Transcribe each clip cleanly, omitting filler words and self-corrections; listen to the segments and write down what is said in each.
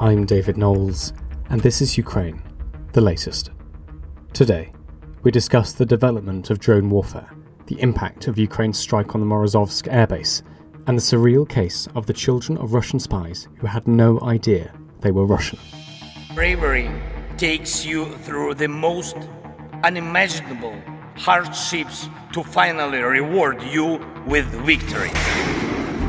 I'm David Knowles, and this is Ukraine, the latest. Today, we discuss the development of drone warfare, the impact of Ukraine's strike on the Morozovsk airbase, and the surreal case of the children of Russian spies who had no idea they were Russian. Bravery takes you through the most unimaginable hardships to finally reward you with victory.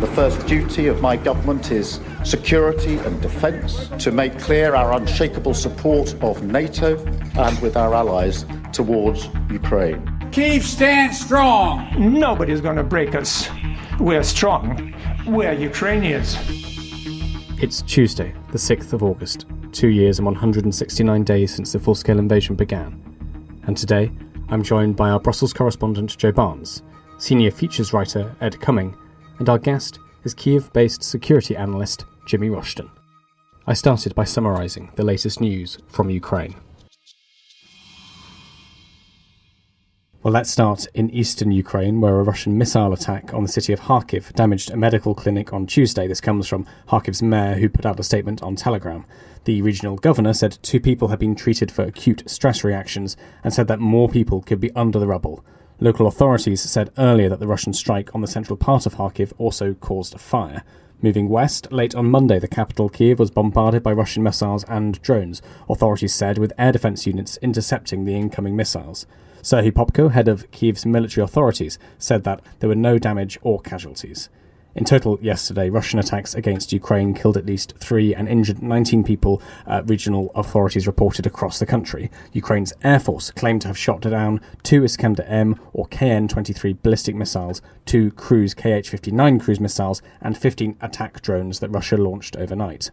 The first duty of my government is security and defence, to make clear our unshakable support of NATO and with our allies towards Ukraine. Kyiv stands strong. Nobody's going to break us. We're strong. We're Ukrainians. It's Tuesday, the 6th of August, 2 years and 169 days since the full-scale invasion began. And today, I'm joined by our Brussels correspondent Joe Barnes, senior features writer Ed Cumming, and our guest is Kyiv-based security analyst Jimmy Rushton. I started by summarising the latest news from Ukraine. Well, let's start in eastern Ukraine, where a Russian missile attack on the city of Kyiv damaged a medical clinic on Tuesday. This comes from Kharkiv's mayor, who put out a statement on Telegram. The regional governor said 2 people had been treated for acute stress reactions and said that more people could be under the rubble. Local authorities said earlier that the Russian strike on the central part of Kharkiv also caused a fire. Moving west, late on Monday, the capital Kyiv was bombarded by Russian missiles and drones, authorities said, with air defence units intercepting the incoming missiles. Serhiy Popko, head of Kyiv's military authorities, said that there were no damage or casualties. In total, yesterday, Russian attacks against Ukraine killed at least 3 and injured 19 people, regional authorities reported across the country. Ukraine's Air Force claimed to have shot down 2 Iskander-M or KN-23 ballistic missiles, 2 cruise Kh-59 cruise missiles, and 15 attack drones that Russia launched overnight.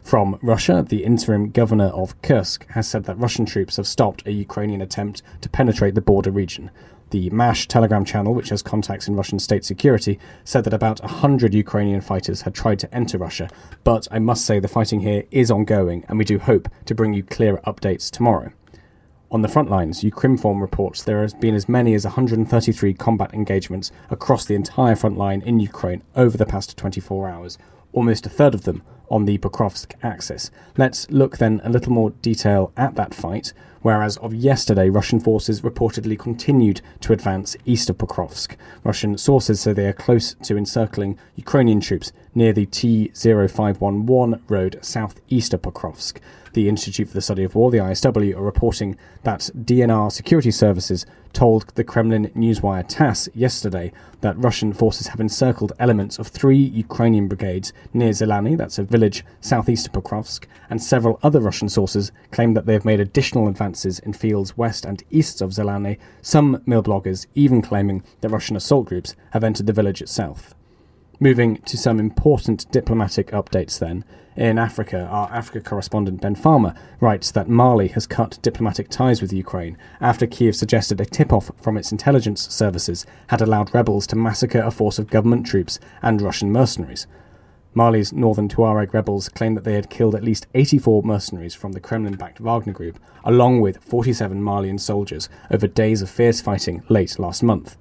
From Russia, the interim governor of Kursk has said that Russian troops have stopped a Ukrainian attempt to penetrate the border region. The MASH Telegram channel, which has contacts in Russian state security, said that about 100 Ukrainian fighters had tried to enter Russia, but I must say the fighting here is ongoing, and we do hope to bring you clearer updates tomorrow. On the front lines, Ukrimform reports there has been as many as 133 combat engagements across the entire front line in Ukraine over the past 24 hours, almost a third of them on the Pokrovsk axis. Let's look then a little more detail at that fight, where as of yesterday, Russian forces reportedly continued to advance east of Pokrovsk. Russian sources say they are close to encircling Ukrainian troops near the T-0511 road southeast of Pokrovsk. The Institute for the Study of War, the ISW, are reporting that DNR security services told the Kremlin newswire TASS yesterday that Russian forces have encircled elements of 3 Ukrainian brigades near Zelany, that's a village southeast of Pokrovsk, and several other Russian sources claim that they have made additional advances in fields west and east of Zelany, some mill bloggers even claiming that Russian assault groups have entered the village itself. Moving to some important diplomatic updates then. In Africa, our Africa correspondent Ben Farmer writes that Mali has cut diplomatic ties with Ukraine after Kyiv suggested a tip-off from its intelligence services had allowed rebels to massacre a force of government troops and Russian mercenaries. Mali's northern Tuareg rebels claimed that they had killed at least 84 mercenaries from the Kremlin-backed Wagner Group, along with 47 Malian soldiers, over days of fierce fighting late last month.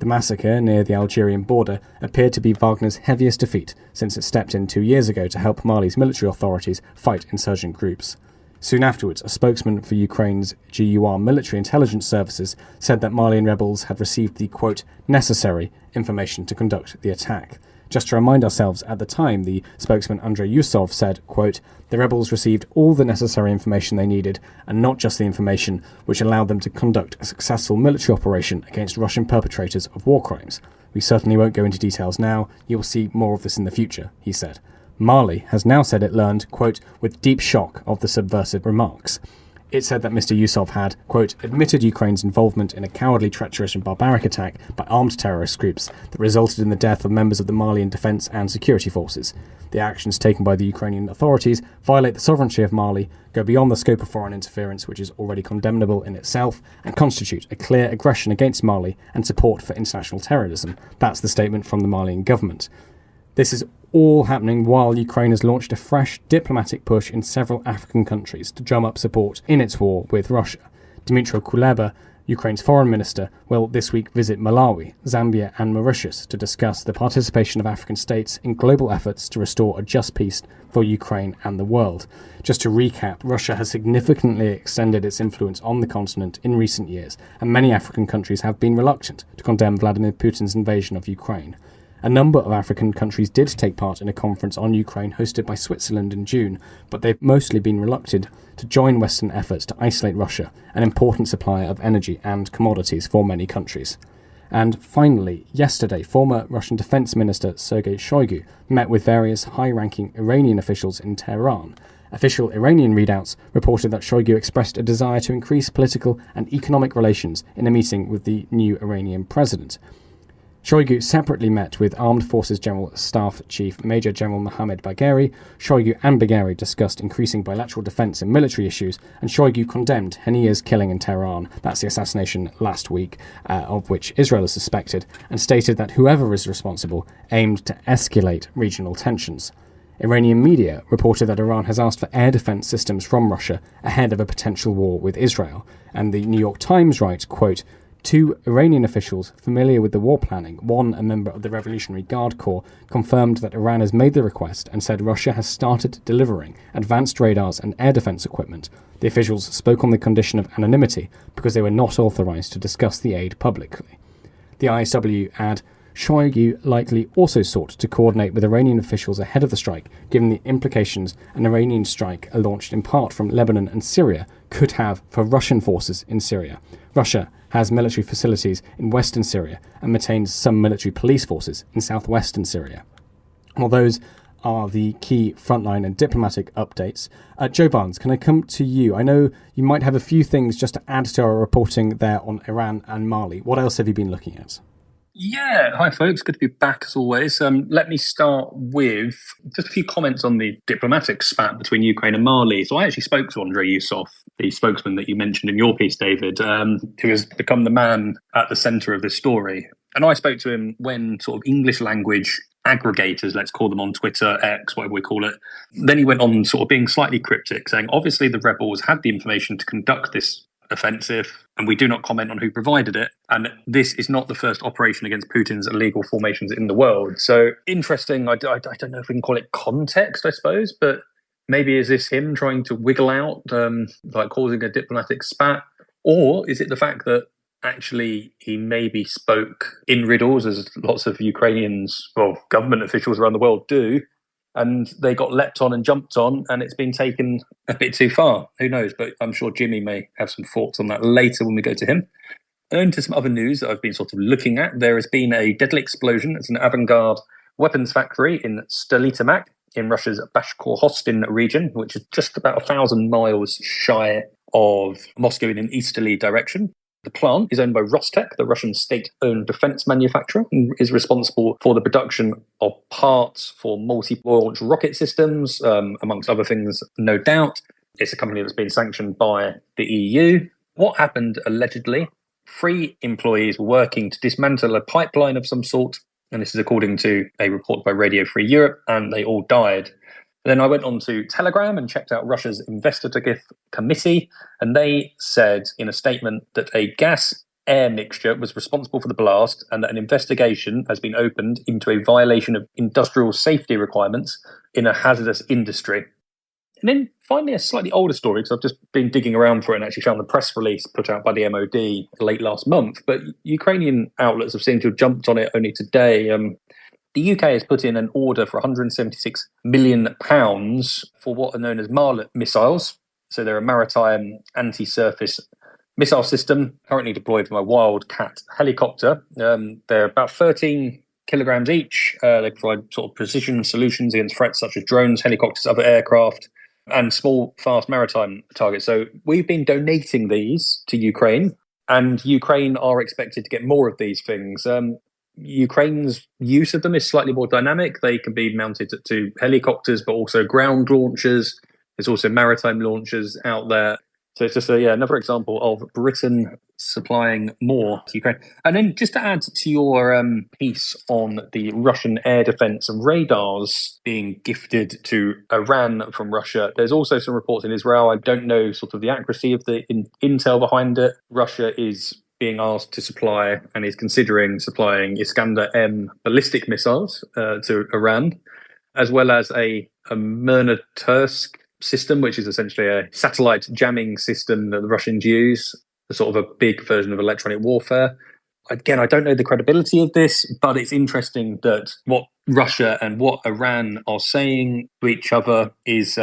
The massacre near the Algerian border appeared to be Wagner's heaviest defeat since it stepped in 2 years ago to help Mali's military authorities fight insurgent groups. Soon afterwards, a spokesman for Ukraine's GUR military intelligence services said that Malian rebels had received the, quote, necessary information to conduct the attack. Just to remind ourselves, at the time, the spokesman Andrei Yusov said, quote, the rebels received all the necessary information they needed, and not just the information which allowed them to conduct a successful military operation against Russian perpetrators of war crimes. We certainly won't go into details now. You'll see more of this in the future, he said. Mali has now said it learned, quote, with deep shock of the subversive remarks. It said that Mr. Yusov had, quote, admitted Ukraine's involvement in a cowardly, treacherous and barbaric attack by armed terrorist groups that resulted in the death of members of the Malian defence and security forces. The actions taken by the Ukrainian authorities violate the sovereignty of Mali, go beyond the scope of foreign interference, which is already condemnable in itself, and constitute a clear aggression against Mali and support for international terrorism. That's the statement from the Malian government. This is all happening while Ukraine has launched a fresh diplomatic push in several African countries to drum up support in its war with Russia. Dmytro Kuleba, Ukraine's foreign minister will this week visit Malawi, Zambia and Mauritius to discuss the participation of African states in global efforts to restore a just peace for Ukraine and the world. Just to recap, Russia has significantly extended its influence on the continent in recent years, and many African countries have been reluctant to condemn Vladimir Putin's invasion of Ukraine. A number of African countries did take part in a conference on Ukraine hosted by Switzerland in June, but they've mostly been reluctant to join Western efforts to isolate Russia, an important supplier of energy and commodities for many countries. And finally, yesterday, former Russian Defense Minister Sergei Shoigu met with various high-ranking Iranian officials in Tehran. Official Iranian readouts reported that Shoigu expressed a desire to increase political and economic relations in a meeting with the new Iranian president. Shoigu separately met with Armed Forces General Staff Chief Major General Mohammad Bagheri. Shoigu and Bagheri discussed increasing bilateral defence and military issues, and Shoigu condemned Haniya's killing in Tehran, that's the assassination last week, of which Israel is suspected, and stated that whoever is responsible aimed to escalate regional tensions. Iranian media reported that Iran has asked for air defence systems from Russia ahead of a potential war with Israel, and the New York Times writes, quote, "Two Iranian officials familiar with the war planning, one a member of the Revolutionary Guard Corps, confirmed that Iran has made the request and said Russia has started delivering advanced radars and air defense equipment. The officials spoke on the condition of anonymity because they were not authorized to discuss the aid publicly." The ISW add, Shoigu likely also sought to coordinate with Iranian officials ahead of the strike, given the implications an Iranian strike launched in part from Lebanon and Syria could have for Russian forces in Syria. Russia has military facilities in western Syria and maintains some military police forces in southwestern Syria. Well, those are the key frontline and diplomatic updates. Joe Barnes, can I come to you? I know you might have a few things just to add to our reporting there on Iran and Mali. What else have you been looking at? Yeah, hi folks, good to be back as always. Let me start with just a few comments on the diplomatic spat between Ukraine and Mali. So I actually spoke to Andrei Yusov, the spokesman that you mentioned in your piece, David, who has become the man at the centre of this story. And I spoke to him when sort of English language aggregators, let's call them on Twitter, X, whatever we call it. Then he went on sort of being slightly cryptic, saying, obviously the rebels had the information to conduct this offensive, and we do not comment on who provided it. And this is not the first operation against Putin's illegal formations in the world. So interesting. I don't know if we can call it context, I suppose, but maybe is this him trying to wiggle out, like causing a diplomatic spat? Or is it the fact that actually he maybe spoke in riddles, as lots of Ukrainians, well, government officials around the world do, and they got leapt on and jumped on, and it's been taken a bit too far. Who knows? But I'm sure Jimmy may have some thoughts on that later when we go to him. And to some other news that I've been sort of looking at, there has been a deadly explosion. It's an avant-garde weapons factory in Stolitomak in Russia's Bashkortostan region, which is just about 1,000 miles shy of Moscow in an easterly direction. The plant is owned by Rostec, the Russian state-owned defense manufacturer, and is responsible for the production of parts for multi-launch rocket systems, amongst other things, no doubt. It's a company that's been sanctioned by the EU. What happened, allegedly? 3 employees were working to dismantle a pipeline of some sort, and this is according to a report by Radio Free Europe, and they all died. Then I went on to Telegram and checked out Russia's investigative committee, and they said in a statement that a gas-air mixture was responsible for the blast and that an investigation has been opened into a violation of industrial safety requirements in a hazardous industry. And then finally a slightly older story, because I've just been digging around for it and actually found the press release put out by the MOD late last month, but Ukrainian outlets have seemed to have jumped on it only today. The UK has put in an order for £176 million for what are known as Marlet missiles. So they're a maritime anti-surface missile system currently deployed from a Wildcat helicopter. They're about 13 kilograms each. They provide sort of precision solutions against threats such as drones, helicopters, other aircraft, and small, fast maritime targets. So we've been donating these to Ukraine, and Ukraine are expected to get more of these things. Ukraine's use of them is slightly more dynamic. They can be mounted to helicopters, but also ground launchers. There's also maritime launchers out there. So it's just another example of Britain supplying more to Ukraine. And then just to add to your piece on the Russian air defense radars being gifted to Iran from Russia, there's also some reports in Israel. I don't know sort of the accuracy of the intel behind it. Russia is being asked to supply and is considering supplying Iskander-M ballistic missiles to Iran, as well as a Morozovsk system, which is essentially a satellite jamming system that the Russians use, a sort of a big version of electronic warfare. Again, I don't know the credibility of this, but it's interesting that what Russia and what Iran are saying to each other is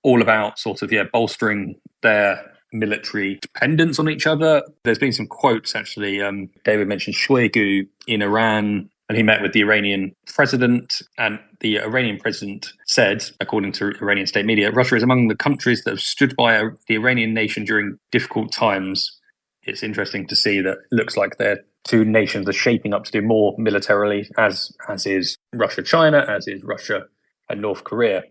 all about sort of bolstering their military dependence on each other. There's been some quotes, actually. David mentioned Shoigu in Iran, and he met with the Iranian president, and the Iranian president said, according to Iranian state media, Russia is among the countries that have stood by the Iranian nation during difficult times. It's interesting to see that it looks like their two nations are shaping up to do more militarily, as is Russia-China, as is Russia and North Korea.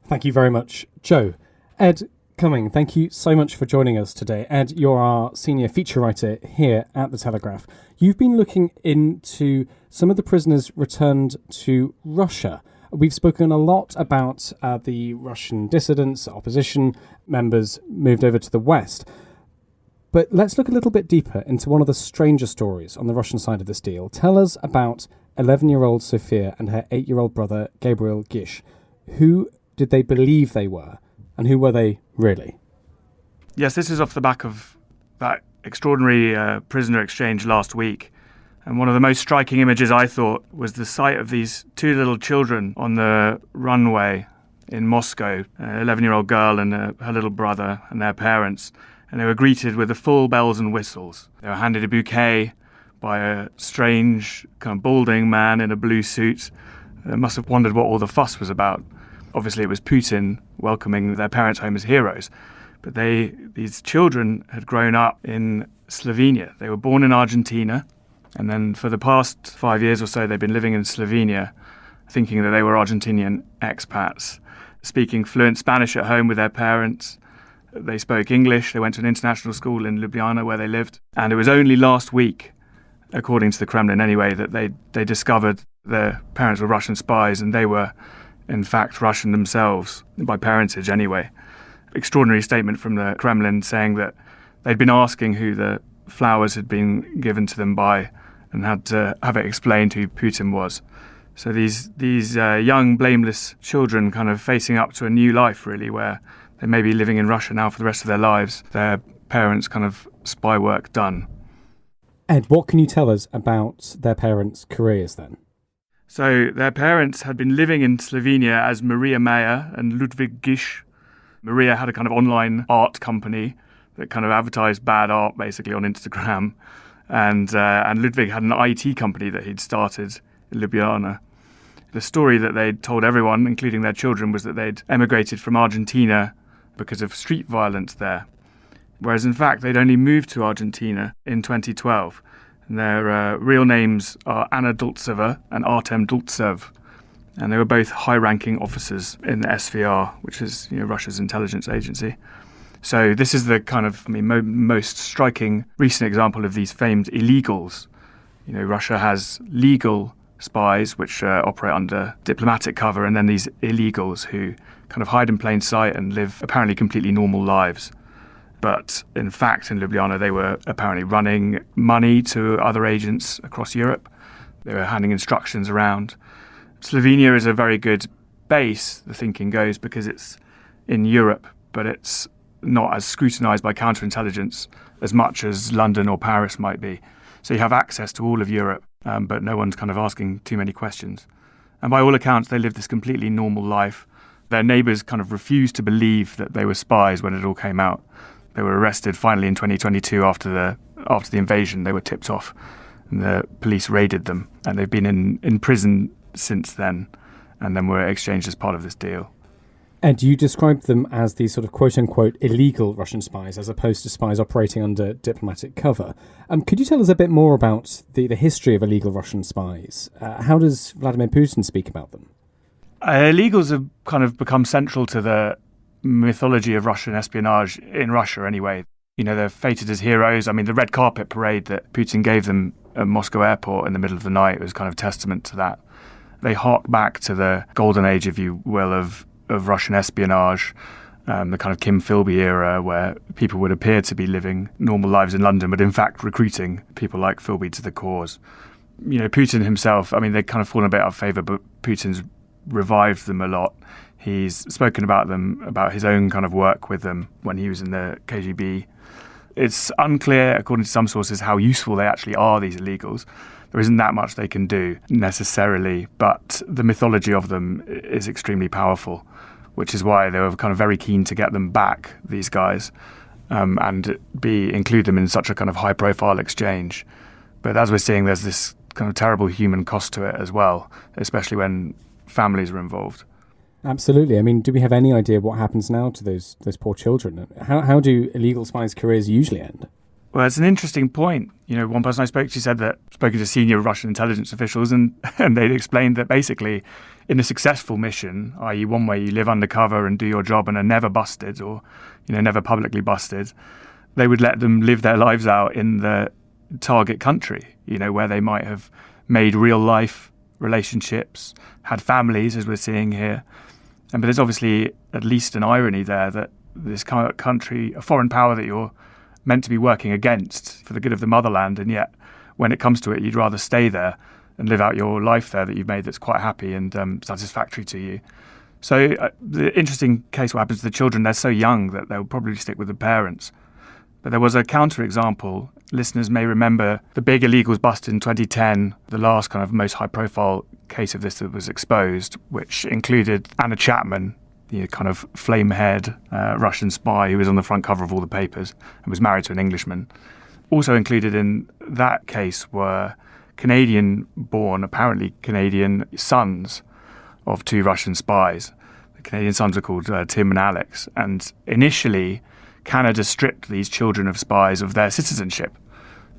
Thank you very much, Joe. Ed Cumming, thank you so much for joining us today. Ed, you're our senior feature writer here at The Telegraph. You've been looking into some of the prisoners returned to Russia. We've spoken a lot about the Russian dissidents, opposition members moved over to the West. But let's look a little bit deeper into one of the stranger stories on the Russian side of this deal. Tell us about 11-year-old Sofia and her 8-year-old brother, Gabriel Gish. Who did they believe they were, and who were they really? Yes, this is off the back of that extraordinary prisoner exchange last week. And one of the most striking images, I thought, was the sight of these two little children on the runway in Moscow, an 11-year-old girl and her little brother and their parents. And they were greeted with the full bells and whistles. They were handed a bouquet by a strange, kind of balding man in a blue suit. They must have wondered what all the fuss was about. Obviously, it was Putin welcoming their parents home as heroes. But these children had grown up in Slovenia. They were born in Argentina. And then for the past 5 years or so, they've been living in Slovenia, thinking that they were Argentinian expats, speaking fluent Spanish at home with their parents. They spoke English. They went to an international school in Ljubljana where they lived. And it was only last week, according to the Kremlin anyway, that they discovered their parents were Russian spies, and they were, in fact, Russian themselves, by parentage anyway. Extraordinary statement from the Kremlin saying that they'd been asking who the flowers had been given to them by and had to have it explained who Putin was. So these young, blameless children kind of facing up to a new life, really, where they may be living in Russia now for the rest of their lives, their parents' kind of spy work done. Ed, what can you tell us about their parents' careers then? So their parents had been living in Slovenia as Maria Mayer and Ludwig Gish. Maria had a kind of online art company that kind of advertised bad art basically on Instagram. And Ludwig had an IT company that he'd started in Ljubljana. The story that they'd told everyone, including their children, was that they'd emigrated from Argentina because of street violence there. Whereas in fact, they'd only moved to Argentina in 2012. And their real names are Anna Dultseva and Artem Dultsev. And they were both high-ranking officers in the SVR, which is Russia's intelligence agency. So this is the kind of most striking recent example of these famed illegals. Russia has legal spies which operate under diplomatic cover, and then these illegals who kind of hide in plain sight and live apparently completely normal lives. But in fact, in Ljubljana, they were apparently running money to other agents across Europe. They were handing instructions around. Slovenia is a very good base, the thinking goes, because it's in Europe, but it's not as scrutinized by counterintelligence as much as London or Paris might be. So you have access to all of Europe, but no one's kind of asking too many questions. And by all accounts, they lived this completely normal life. Their neighbours kind of refused to believe that they were spies when it all came out. They were arrested finally in 2022 after the invasion. They were tipped off and the police raided them. And they've been in prison since then, and then were exchanged as part of this deal. And you described them as these sort of quote-unquote illegal Russian spies as opposed to spies operating under diplomatic cover. Could you tell us a bit more about the history of illegal Russian spies? How does Vladimir Putin speak about them? Illegals have kind of become central to the mythology of Russian espionage in Russia anyway. You know, they're fated as heroes. I mean, the red carpet parade that Putin gave them at Moscow airport in the middle of the night was kind of testament to that. They hark back to the golden age, if you will, of Russian espionage, the kind of Kim Philby era where people would appear to be living normal lives in London, but in fact recruiting people like Philby to the cause. You know, Putin himself, I mean, they've kind of fallen a bit out of favour, but Putin's revived them a lot. He's spoken about them, about his own kind of work with them when he was in the KGB. It's unclear, according to some sources, how useful they actually are, these illegals. There isn't that much they can do necessarily, but the mythology of them is extremely powerful, which is why they were kind of very keen to get them back, these guys, and include them in such a kind of high-profile exchange. But as we're seeing, there's this kind of terrible human cost to it as well, especially when families are involved. Absolutely. I mean, do we have any idea what happens now to those poor children? How do illegal spies' careers usually end? Well, it's an interesting point. You know, one person I spoke to said that spoken to senior Russian intelligence officials, and they'd explained that basically in a successful mission, i.e. one where you live undercover and do your job and are never busted or, you know, never publicly busted, they would let them live their lives out in the target country, you know, where they might have made real life relationships, had families, as we're seeing here. But there's obviously at least an irony there that this country, a foreign power that you're meant to be working against for the good of the motherland, and yet when it comes to it, you'd rather stay there and live out your life there that you've made that's quite happy and satisfactory to you. So the interesting case, what happens to the children, they're so young that they'll probably stick with the parents. But there was a counter-example. Listeners may remember the big illegals bust in 2010, the last kind of most high-profile case of this that was exposed, which included Anna Chapman, the kind of flame-haired Russian spy who was on the front cover of all the papers and was married to an Englishman. Also included in that case were Canadian-born, apparently Canadian sons of two Russian spies. The Canadian sons were called Tim and Alex. And initially, Canada stripped these children of spies of their citizenship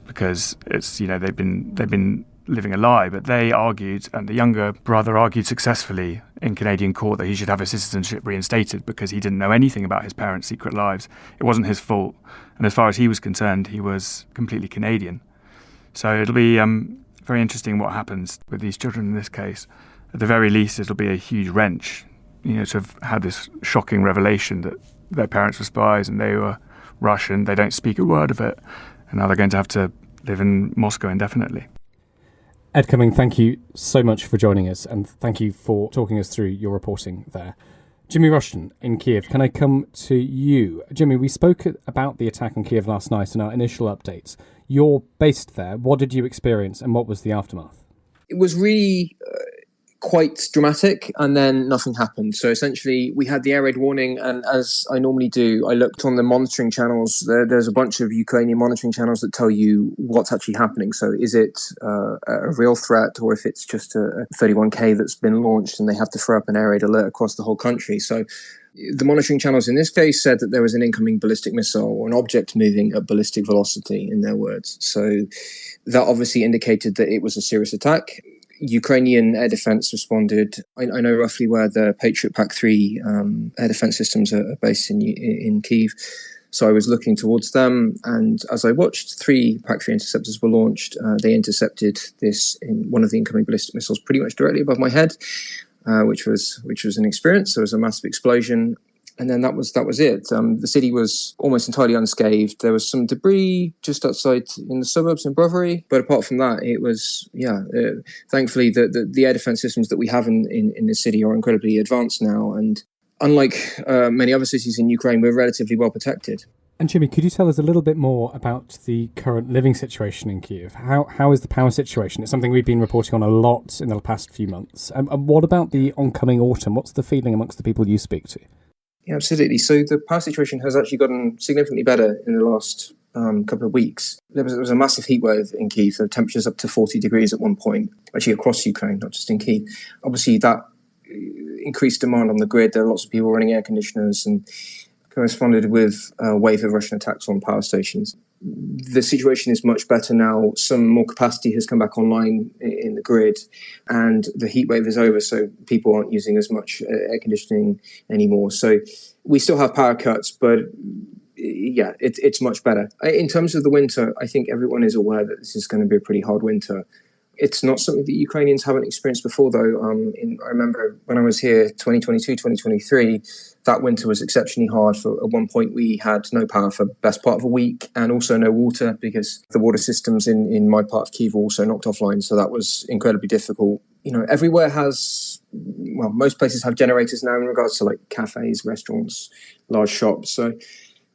because it's, you know, they've been living a lie. But they argued, and the younger brother argued successfully in Canadian court, that he should have his citizenship reinstated because he didn't know anything about his parents' secret lives. It wasn't his fault. And as far as he was concerned, he was completely Canadian. So it'll be very interesting what happens with these children in this case. At the very least, it'll be a huge wrench, you know, to have had this shocking revelation that their parents were spies and they were Russian. They don't speak a word of it. And now they're going to have to live in Moscow indefinitely. Ed Cumming, thank you so much for joining us, and thank you for talking us through your reporting there. Jimmy Rushton in Kyiv, can I come to you? Jimmy, we spoke about the attack on Kyiv last night in our initial updates. You're based there. What did you experience and what was the aftermath? It was really quite dramatic, and then nothing happened. So essentially we had the air raid warning, and as I normally do, I looked on the monitoring channels. There's a bunch of Ukrainian monitoring channels that tell you what's actually happening. So is it a real threat, or if it's just a 31K that's been launched and they have to throw up an air raid alert across the whole country. So the monitoring channels in this case said that there was an incoming ballistic missile or an object moving at ballistic velocity, in their words. So that obviously indicated that it was a serious attack. Ukrainian air defense responded. I know roughly where the Patriot PAC-3 air defense systems are based in Kyiv. So I was looking towards them, and as I watched, 3 PAC-3 interceptors were launched. They intercepted one of the incoming ballistic missiles pretty much directly above my head, which was an experience. There was a massive explosion. And then that was it. The city was almost entirely unscathed. There was some debris just outside in the suburbs in Brovary. But apart from that, it was, thankfully, the air defense systems that we have in the city are incredibly advanced now. And unlike many other cities in Ukraine, we're relatively well protected. And Jimmy, could you tell us a little bit more about the current living situation in Kyiv? How is the power situation? It's something we've been reporting on a lot in the past few months. And what about the oncoming autumn? What's the feeling amongst the people you speak to? Yeah, absolutely. So the power situation has actually gotten significantly better in the last couple of weeks. There was a massive heat wave in Kyiv. The temperatures up to 40 degrees at one point, actually across Ukraine, not just in Kyiv. Obviously, that increased demand on the grid. There are lots of people running air conditioners and corresponded with a wave of Russian attacks on power stations. the situation is much better now. Some more capacity has come back online in the grid, and the heat wave is over, so people aren't using as much air conditioning anymore. So we still have power cuts, but yeah, it's much better. In terms of the winter, I think everyone is aware that this is going to be a pretty hard winter. It's not something that Ukrainians haven't experienced before, though. I remember when I was here, 2022, 2023, that winter was exceptionally hard. At one point, we had no power for the best part of a week, and also no water, because the water systems in my part of Kyiv were also knocked offline. So that was incredibly difficult. Everywhere most places have generators now in regards to like cafes, restaurants, large shops. So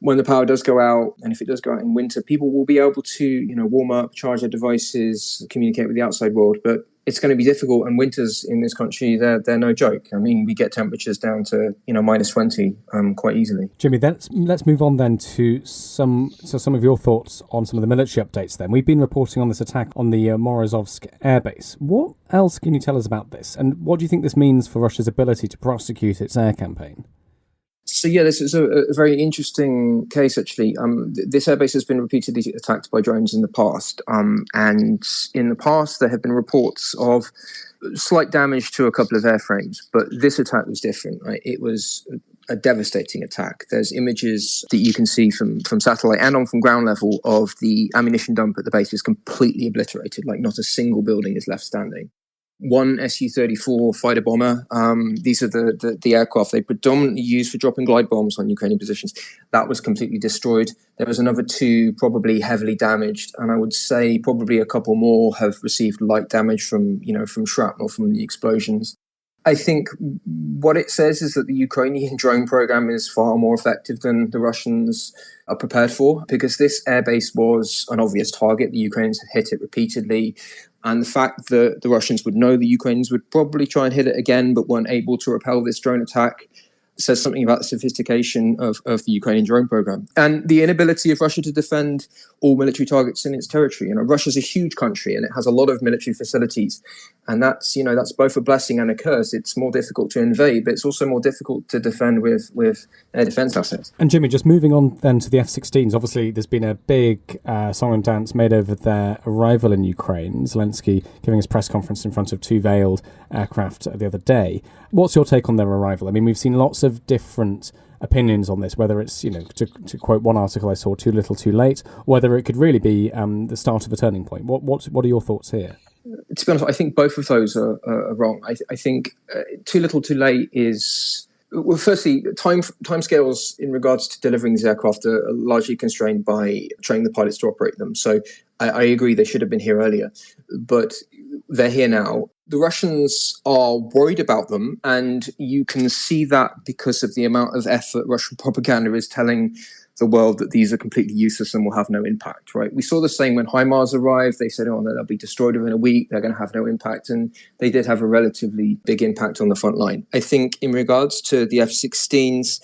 when the power does go out, and if it does go out in winter, people will be able to, warm up, charge their devices, communicate with the outside world. But it's going to be difficult, and winters in this country, they're no joke. I mean, we get temperatures down to, minus 20 quite easily. Jimmy, let's move on then to some of your thoughts on some of the military updates then. We've been reporting on this attack on the Morozovsk airbase. What else can you tell us about this? And what do you think this means for Russia's ability to prosecute its air campaign? So, yeah, this is a very interesting case, actually. This airbase has been repeatedly attacked by drones in the past. And in the past, there have been reports of slight damage to a couple of airframes. But this attack was different, right? It was a devastating attack. There's images that you can see from satellite and from ground level of the ammunition dump at the base is completely obliterated. Like, not a single building is left standing. One Su-34 fighter bomber. These are the aircraft they predominantly use for dropping glide bombs on Ukrainian positions. That was completely destroyed. There was another two probably heavily damaged, and I would say probably a couple more have received light damage from shrapnel from the explosions. I think what it says is that the Ukrainian drone program is far more effective than the Russians are prepared for, because this airbase was an obvious target. The Ukrainians had hit it repeatedly. And the fact that the Russians would know the Ukrainians would probably try and hit it again, but weren't able to repel this drone attack, says something about the sophistication of the Ukrainian drone program and the inability of Russia to defend all military targets in its territory. Russia's a huge country, and it has a lot of military facilities, and that's both a blessing and a curse. It's more difficult to invade, but it's also more difficult to defend with air defense assets. And Jimmy, just moving on then to the F-16s, obviously there's been a big song and dance made over their arrival in Ukraine. Zelensky giving his press conference in front of two veiled aircraft the other day. What's your take on their arrival? I mean, we've seen lots of different opinions on this, whether it's, to quote one article I saw, too little, too late, or whether it could really be the start of a turning point. What are your thoughts here? To be honest, I think both of those are wrong. I think too little, too late is... Well, firstly, timescales in regards to delivering these aircraft are largely constrained by training the pilots to operate them. So I agree they should have been here earlier, but they're here now. The Russians are worried about them, and you can see that because of the amount of effort Russian propaganda is telling the world that these are completely useless and will have no impact, right? We saw the same when HIMARS arrived. They said, they'll be destroyed within a week. They're going to have no impact. And they did have a relatively big impact on the front line. I think in regards to the F-16s,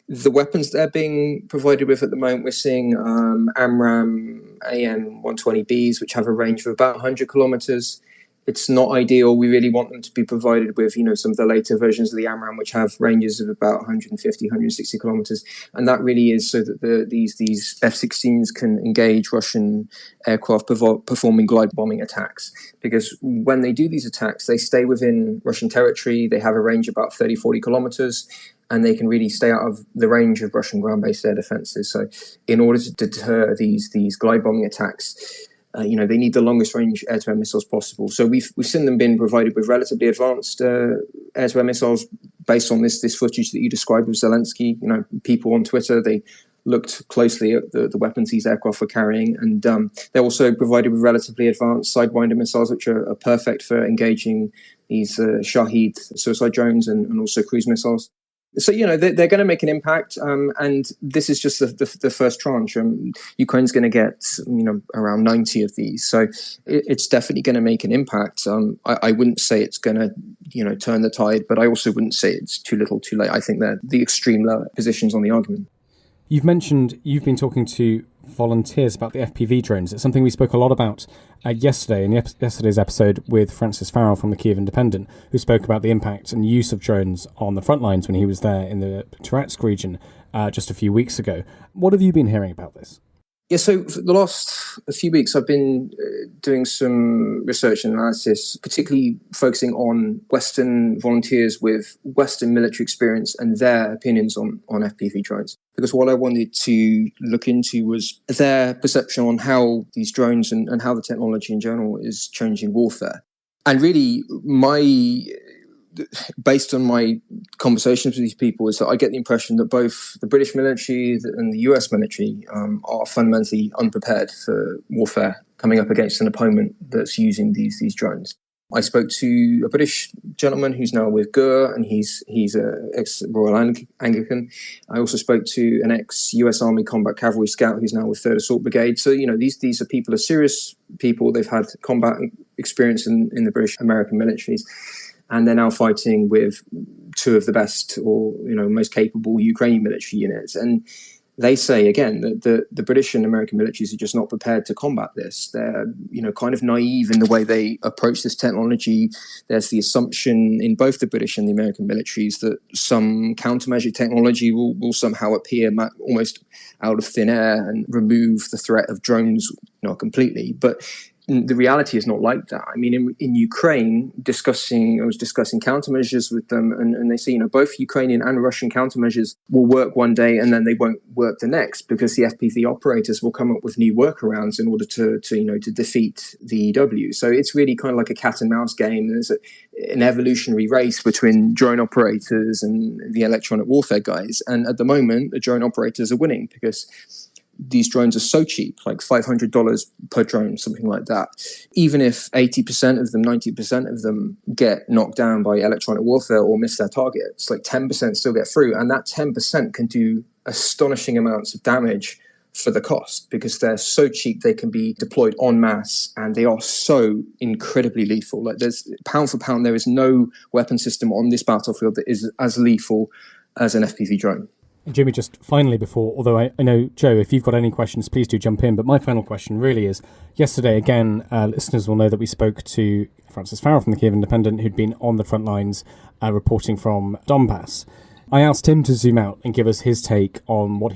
the weapons they're being provided with at the moment, we're seeing AMRAAM AN-120Bs, which have a range of about 100 kilometers. It's not ideal. We really want them to be provided with, some of the later versions of the AMRAAM, which have ranges of about 150, 160 kilometers. And that really is so that these F-16s can engage Russian aircraft performing glide bombing attacks. Because when they do these attacks, they stay within Russian territory. They have a range of about 30, 40 kilometers. And they can really stay out of the range of Russian ground-based air defenses. So in order to deter these glide bombing attacks, they need the longest range air-to-air missiles possible. So we've seen them being provided with relatively advanced air-to-air missiles based on this footage that you described with Zelensky. People on Twitter, they looked closely at the weapons these aircraft were carrying, and they're also provided with relatively advanced Sidewinder missiles, which are perfect for engaging these Shahed suicide drones and also cruise missiles. So, they're going to make an impact, and this is just the first tranche. Ukraine's going to get, around 90 of these. So it's definitely going to make an impact. I wouldn't say it's going to, turn the tide, but I also wouldn't say it's too little, too late. I think they're the extreme lower positions on the argument. You've mentioned you've been talking to volunteers about the FPV drones. It's something we spoke a lot about yesterday in yesterday's episode with Francis Farrell from the Kyiv Independent, who spoke about the impact and use of drones on the front lines when he was there in the Turetsk region just a few weeks ago. What have you been hearing about this? Yeah, so for the last few weeks, I've been doing some research and analysis, particularly focusing on Western volunteers with Western military experience and their opinions on FPV drones. Because what I wanted to look into was their perception on how these drones and how the technology in general is changing warfare. And really, based on my conversations with these people, is that I get the impression that both the British military and the US military are fundamentally unprepared for warfare coming up against an opponent that's using these drones. I spoke to a British gentleman who's now with GUR, and he's an ex-Royal Anglican. I also spoke to an ex-US Army Combat Cavalry Scout who's now with 3rd Assault Brigade. So, these are people, are serious people. They've had combat experience in the British American militaries. And they're now fighting with two of the best or most capable Ukrainian military units. And they say, again, that the British and American militaries are just not prepared to combat this. They're kind of naive in the way they approach this technology. There's the assumption in both the British and the American militaries that some countermeasure technology will somehow appear almost out of thin air and remove the threat of drones completely. But the reality is not like that. I mean, in Ukraine, I was discussing countermeasures with them, and they say, both Ukrainian and Russian countermeasures will work one day and then they won't work the next, because the FPV operators will come up with new workarounds in order to defeat the EW. So it's really kind of like a cat and mouse game. There's an evolutionary race between drone operators and the electronic warfare guys. And at the moment, the drone operators are winning because these drones are so cheap, like $500 per drone, something like that. Even if 80% of them, 90% of them get knocked down by electronic warfare or miss their targets, like 10% still get through. And that 10% can do astonishing amounts of damage for the cost, because they're so cheap, they can be deployed en masse, and they are so incredibly lethal. Like, there's pound for pound, there is no weapon system on this battlefield that is as lethal as an FPV drone. Jimmy, just finally although I know, Joe, if you've got any questions, please do jump in. But my final question really is, yesterday, again, listeners will know that we spoke to Francis Farrell from the Kyiv Independent, who'd been on the front lines reporting from Donbass. I asked him to zoom out and give us his take on how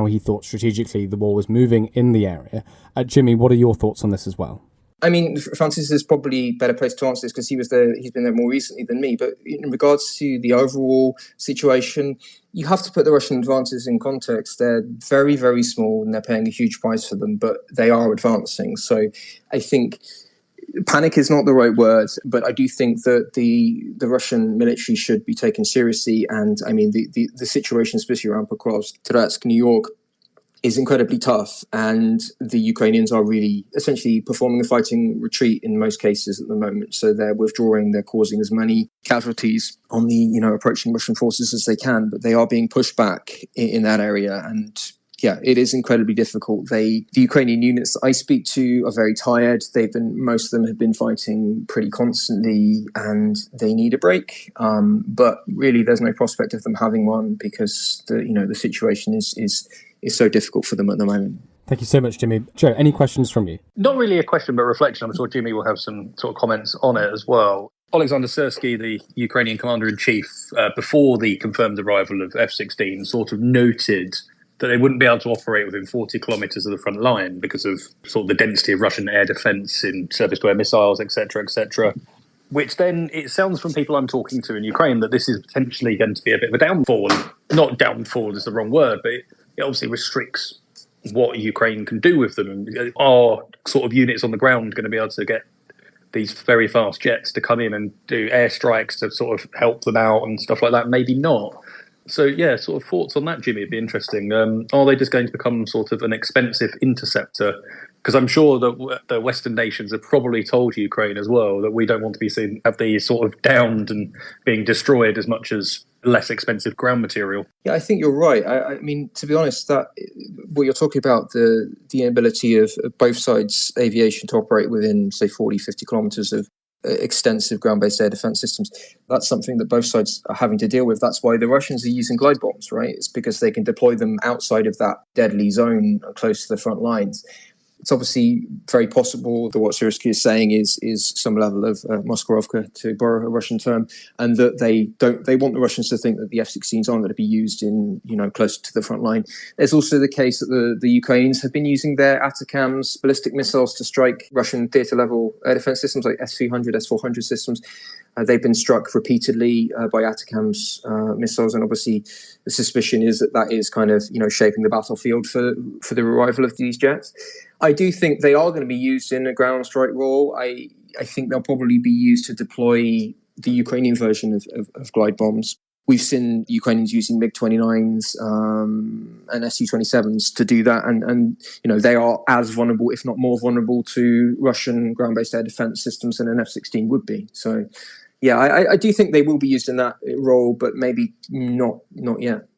he thought strategically the war was moving in the area. Jimmy, what are your thoughts on this as well? I mean, Francis is probably better placed to answer this because he's been there more recently than me. But in regards to the overall situation, you have to put the Russian advances in context. They're very, very small and they're paying a huge price for them, but they are advancing. So I think panic is not the right word, but I do think that the Russian military should be taken seriously. And I mean, the situation, especially around Pokrovsk, Toretsk, New York, is incredibly tough, and the Ukrainians are really essentially performing a fighting retreat in most cases at the moment. So they're withdrawing, they're causing as many casualties on the approaching Russian forces as they can, but they are being pushed back in that area. And yeah, it is incredibly difficult. The Ukrainian units that I speak to are very tired. Most of them have been fighting pretty constantly, and they need a break. But really, there's no prospect of them having one because the situation is so difficult for them at the moment. Thank you so much, Jimmy. Joe, any questions from you? Not really a question, but reflection. I'm sure Jimmy will have some sort of comments on it as well. Alexander Syrsky, the Ukrainian commander-in-chief, before the confirmed arrival of F-16, sort of noted that they wouldn't be able to operate within 40 kilometres of the front line because of sort of the density of Russian air defence in surface-to-air missiles, etc., etc. Which then, it sounds from people I'm talking to in Ukraine that this is potentially going to be a bit of a downfall. Not downfall is the wrong word, but it obviously restricts what Ukraine can do with them. Are sort of units on the ground going to be able to get these very fast jets to come in and do airstrikes to sort of help them out and stuff like that? Maybe not. So, yeah, sort of thoughts on that, Jimmy, would be interesting. Are they just going to become sort of an expensive interceptor? Because I'm sure that the Western nations have probably told Ukraine as well that we don't want to be seen have these sort of downed and being destroyed as much as less expensive ground material. Yeah, I think you're right. I mean, to be honest, that what you're talking about, the inability of both sides' aviation to operate within, say, 40, 50 kilometres of extensive ground-based air defence systems, that's something that both sides are having to deal with. That's why the Russians are using glide bombs, right? It's because they can deploy them outside of that deadly zone close to the front lines. It's obviously very possible that what Syrskyi is saying is some level of Maskirovka, to borrow a Russian term, and that they want the Russians to think that the F-16s aren't going to be used in, closer to the front line. There's also the case that the Ukrainians have been using their ATACMS ballistic missiles to strike Russian theatre-level air defence systems like S-300, S-400 systems. They've been struck repeatedly by ATACMS missiles, and obviously the suspicion is that is kind of shaping the battlefield for the arrival of these jets. I do think they are going to be used in a ground strike role. I think they'll probably be used to deploy the Ukrainian version of glide bombs. We've seen Ukrainians using MiG-29s and Su-27s to do that, and they are as vulnerable, if not more vulnerable, to Russian ground-based air defense systems than an F-16 would be. So, yeah, I do think they will be used in that role, but maybe not yet.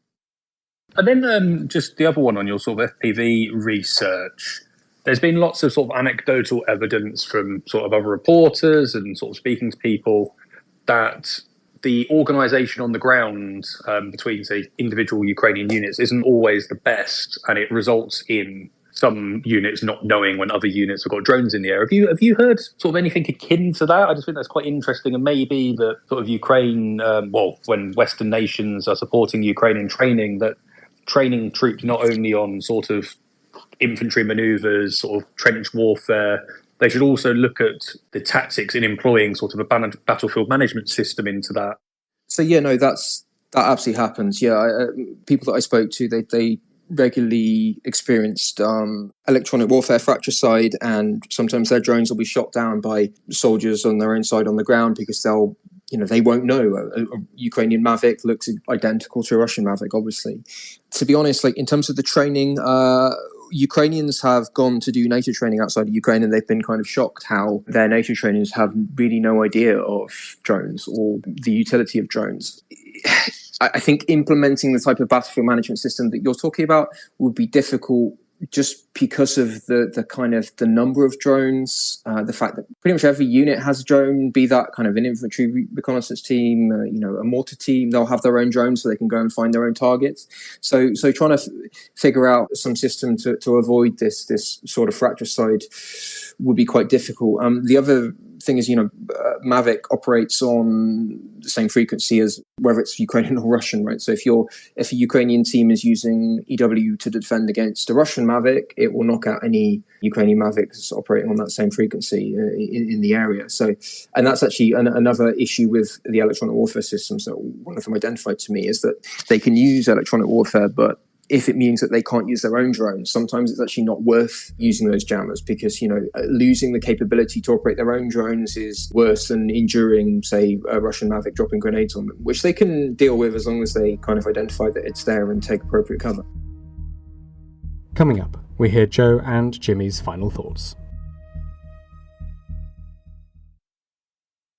And then just the other one on your sort of FPV research. There's been lots of sort of anecdotal evidence from sort of other reporters and sort of speaking to people that the organisation on the ground between, say, individual Ukrainian units isn't always the best, and it results in some units not knowing when other units have got drones in the air. Have you heard sort of anything akin to that? I just think that's quite interesting, and maybe that sort of Ukraine, when Western nations are supporting Ukraine in training, that training troops not only on sort of infantry manoeuvres, sort of trench warfare, they should also look at the tactics in employing sort of a battlefield management system into that. So yeah, no, that absolutely happens. Yeah, people that I spoke to, they regularly experienced electronic warfare fratricide, and sometimes their drones will be shot down by soldiers on their own side on the ground because they won't know. A Ukrainian Mavic looks identical to a Russian Mavic, obviously. To be honest, in terms of the training, Ukrainians have gone to do NATO training outside of Ukraine, and they've been kind of shocked how their NATO trainers have really no idea of drones or the utility of drones. I think implementing the type of battlefield management system that you're talking about would be difficult just because of the kind of the number of drones, the fact that pretty much every unit has a drone, be that kind of an infantry reconnaissance team, a mortar team, they'll have their own drones so they can go and find their own targets. So trying to figure out some system to avoid this sort of fratricide would be quite difficult. The other thing is, Mavic operates on the same frequency as whether it's Ukrainian or Russian, right? So if a Ukrainian team is using EW to defend against a Russian Mavic, it will knock out any Ukrainian Mavics operating on that same frequency in the area. So, and that's actually another issue with the electronic warfare systems that one of them identified to me, is that they can use electronic warfare, but if it means that they can't use their own drones, sometimes it's actually not worth using those jammers, because, losing the capability to operate their own drones is worse than enduring, say, a Russian Mavic dropping grenades on them, which they can deal with as long as they kind of identify that it's there and take appropriate cover. Coming up, we hear Joe and Jimmy's final thoughts.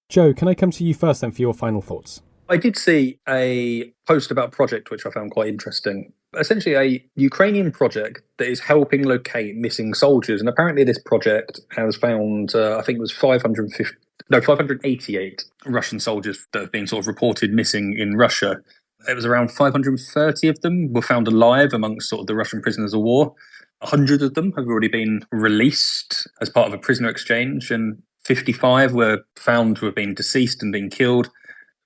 Joe, can I come to you first then for your final thoughts? I did see a post about a project which I found quite interesting. Essentially a Ukrainian project that is helping locate missing soldiers. And apparently this project has found, I think it was 588 Russian soldiers that have been sort of reported missing in Russia. It was around 530 of them were found alive amongst sort of the Russian prisoners of war. 100 of them have already been released as part of a prisoner exchange, and 55 were found to have been deceased and been killed,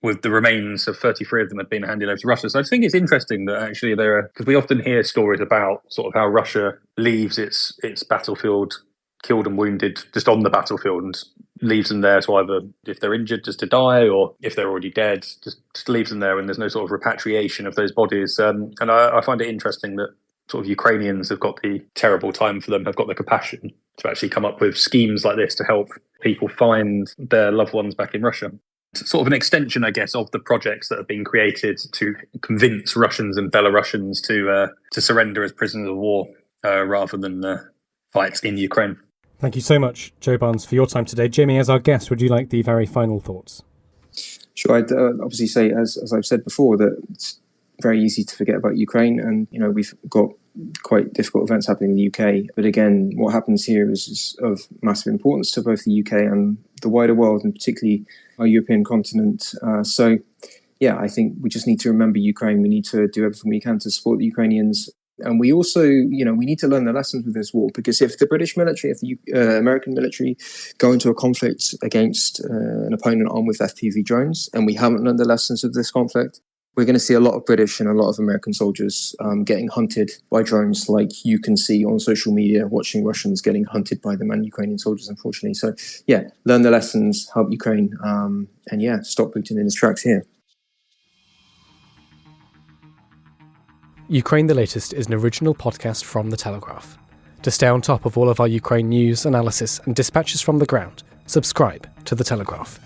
with the remains of 33 of them had been handed over to Russia. So I think it's interesting that actually because we often hear stories about sort of how Russia leaves its battlefield killed and wounded just on the battlefield and leaves them there to either, if they're injured, just to die, or if they're already dead, just leaves them there, and there's no sort of repatriation of those bodies. And I find it interesting that sort of Ukrainians have got the terrible time for them, have got the compassion to actually come up with schemes like this to help people find their loved ones back in Russia. It's sort of an extension, I guess, of the projects that have been created to convince Russians and Belarusians to surrender as prisoners of war rather than fight in Ukraine. Thank you so much, Joe Barnes, for your time today. Jimmy, as our guest, would you like the very final thoughts? Sure. I'd obviously say, as I've said before, that it's very easy to forget about Ukraine, and we've got quite difficult events happening in the UK. But again, what happens here is of massive importance to both the UK and the wider world, and particularly our European continent. So, I think we just need to remember Ukraine. We need to do everything we can to support the Ukrainians. And we also, we need to learn the lessons of this war, because if the British military, if the American military go into a conflict against an opponent armed with FPV drones, and we haven't learned the lessons of this conflict, we're going to see a lot of British and a lot of American soldiers getting hunted by drones, like you can see on social media, watching Russians getting hunted by them and Ukrainian soldiers, unfortunately. So, learn the lessons, help Ukraine, and stop Putin in his tracks here. Ukraine the Latest is an original podcast from The Telegraph. To stay on top of all of our Ukraine news, analysis and dispatches from the ground, subscribe to The Telegraph.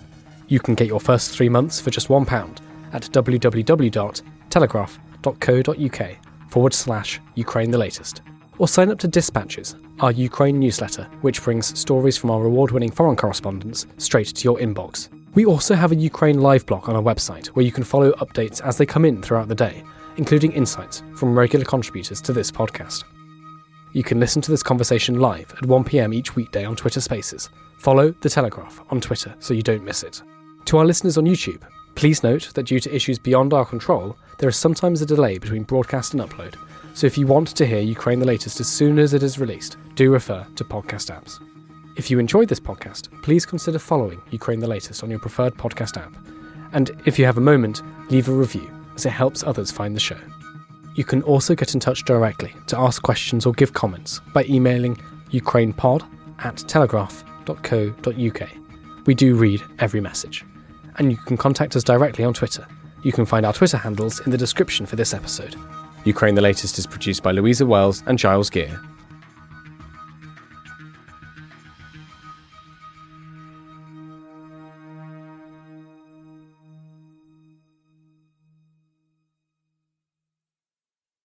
You can get your first 3 months for just £1 at www.telegraph.co.uk/Ukraine the Latest. Or sign up to Dispatches, our Ukraine newsletter, which brings stories from our award-winning foreign correspondents straight to your inbox. We also have a Ukraine live blog on our website where you can follow updates as they come in throughout the day, including insights from regular contributors to this podcast. You can listen to this conversation live at 1 p.m. each weekday on Twitter Spaces. Follow The Telegraph on Twitter so you don't miss it. To our listeners on YouTube, please note that due to issues beyond our control, there is sometimes a delay between broadcast and upload, so if you want to hear Ukraine the Latest as soon as it is released, do refer to podcast apps. If you enjoyed this podcast, please consider following Ukraine the Latest on your preferred podcast app. And if you have a moment, leave a review, as it helps others find the show. You can also get in touch directly to ask questions or give comments by emailing ukrainepod@telegraph.co.uk. We do read every message. And you can contact us directly on Twitter. You can find our Twitter handles in the description for this episode. Ukraine the Latest is produced by Louisa Wells and Giles Gear.